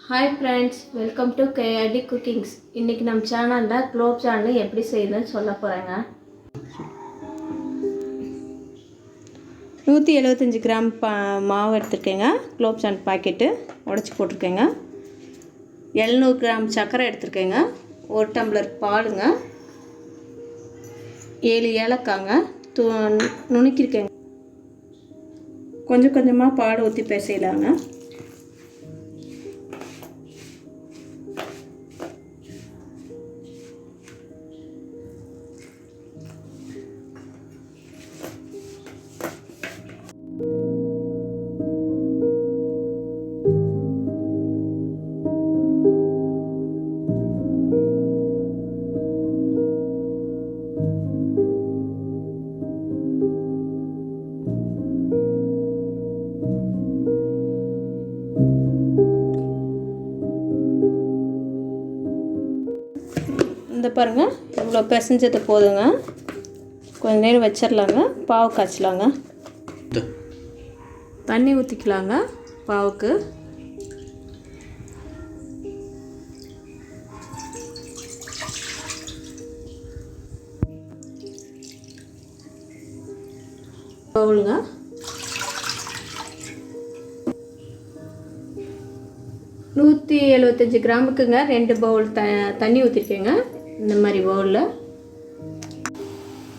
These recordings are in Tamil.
Hi friends, welcome to KRD Cookings. இன்னைக்கு நம்ம சேனல்ல குலோப் ஜாமுன் எப்படி செய்யணும்னு சொல்ல போறேங்க. 175 கிராம் மாவு எடுத்துக்கங்க. குலோப் ஜாமுன் பாக்கெட் உடைச்சு போட்டுக்கங்க. 700 கிராம் சர்க்கரை எடுத்துக்கங்க. 1 டம்ளர் பாலுங்க. 7 ஏலக்காய்ங்க நுணுக்கிருக்கேங்க. கொஞ்சம் கொஞ்சமா பால் ஊத்தி பிசையலாங்க. இந்த பாருங்க இவ்வளோ பிசைஞ்சது போதுங்க. கொஞ்ச நேரம் வச்சிடலாங்க. பாவு காய்ச்சலாங்க. தண்ணி ஊற்றிக்கலாங்க பாவுக்கு. பவுலுங்க. நூற்றி 75 கிராமுக்குங்க 2 பவுல் தண்ணி ஊற்றிருக்கேங்க. இந்த மாதிரி பவுலில்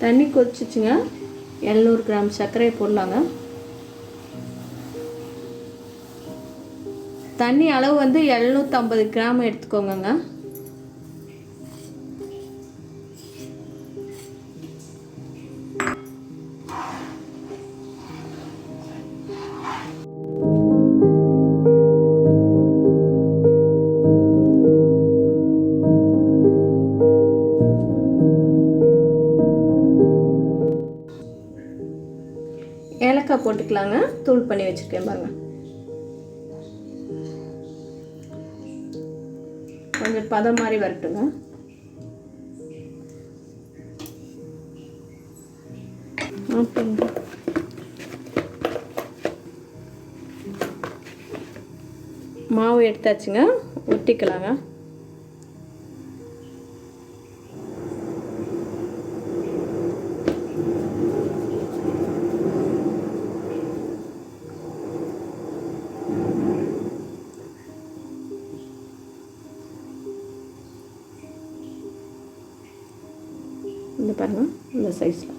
தண்ணி கொதிச்சிச்சுங்க. 700 கிராம் சர்க்கரை போடலாங்க. தண்ணி அளவு வந்து 750 கிராம் எடுத்துக்கோங்க. ஏலக்காய் போட்டுக்கலாங்க. தூள் பண்ணி வச்சுருக்கேன் பாருங்க. கொஞ்சம் பதம் மாதிரி வரட்டுங்க. மாவு எடுத்தாச்சுங்க. ஒட்டிக்கலாங்க. இந்த பாருங்க இந்த சைஸில்.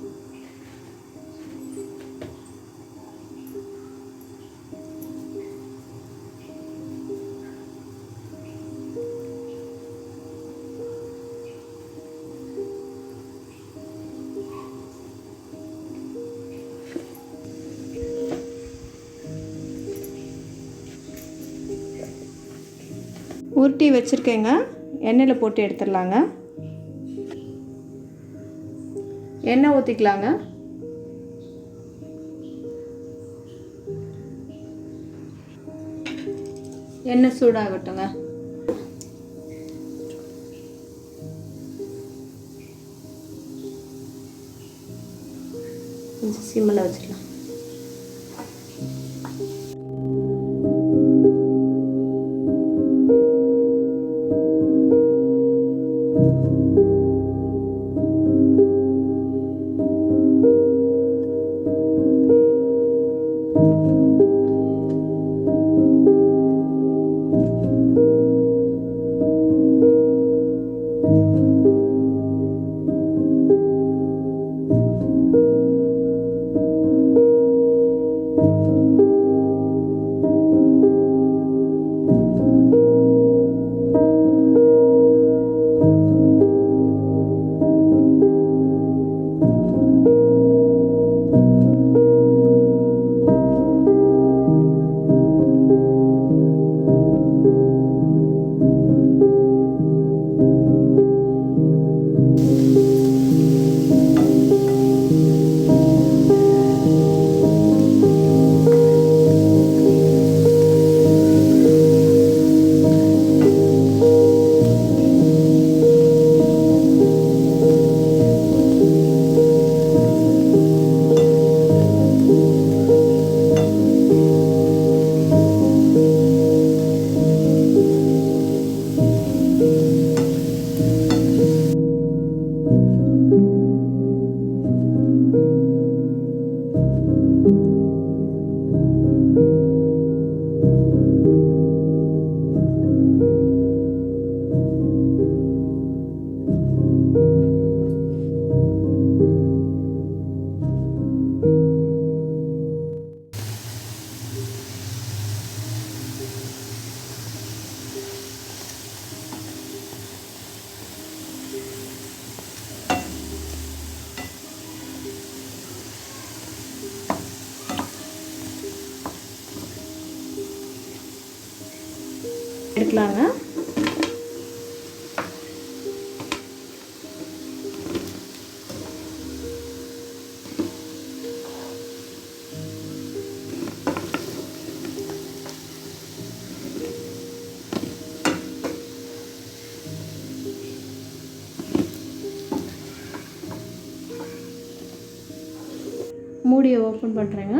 உருட்டி வச்சுருக்கேங்க. எண்ணெயில் போட்டு எடுத்துடலாங்க. எண்ணெய் ஊற்றிக்கலாங்க. எண்ணெய் சூடாகட்டுங்க. கொஞ்சம் சிம்மில் வச்சுக்கலாம். எடுக்கலாங்க. மூடியை ஓப்பன் பண்ணுறேங்க.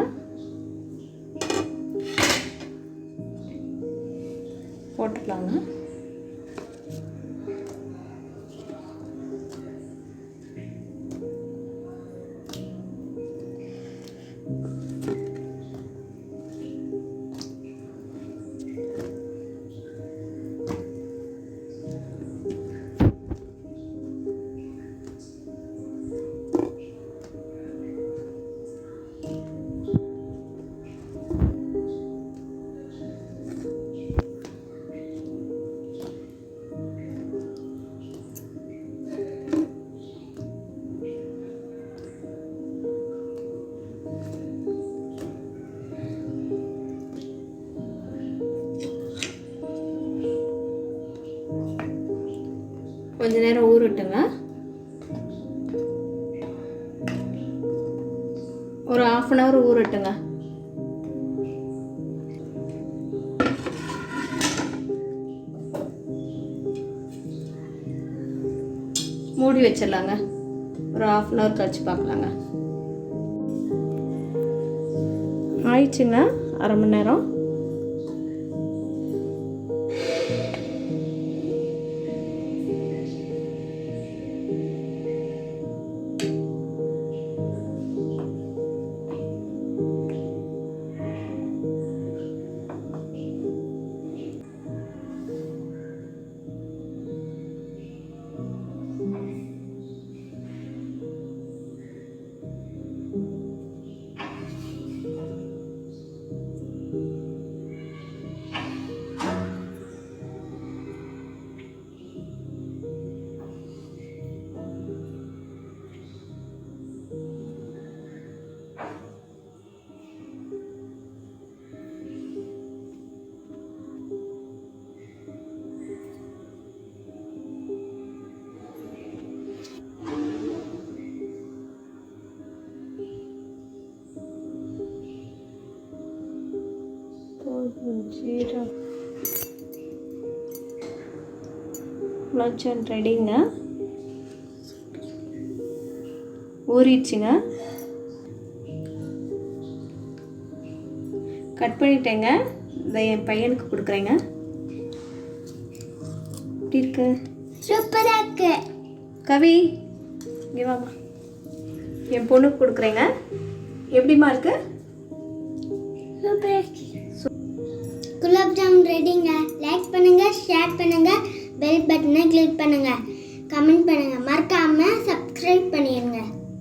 போட்டுக்கலாங்க. கொஞ்ச நேரம் ஊறட்டுங்க. ஒரு 1/2 hour ஊறட்டுங்க. மூடி வச்சிடலாங்க. ஒரு 1/2 hour கழிச்சு பார்க்கலாங்க. ஆயிடுச்சுங்க 1/2 மணி நேரம். குலாப் ஜாமுன் ரெடிங்க. ஊறிடுச்சுங்க. கட் பண்ணிட்டேங்க. இதை என் பையனுக்கு கொடுக்குறேங்க. எப்படி இருக்கு? சூப்பராக இருக்கு. கவி இங்கே வாமா. என் பொண்ணுக்கு கொடுக்குறேங்க. எப்படிமா இருக்கு? சூப்பராக இருக்கு. குலாப் ஜாமுன் ரெடிங்க. லைக் பண்ணுங்க, ஷேர் பண்ணுங்க, பெல் பட்டனை கிளிக் பண்ணுங்க, கமெண்ட் பண்ணுங்க, மறக்காம சப்ஸ்கிரைப் பண்ணிடுங்க.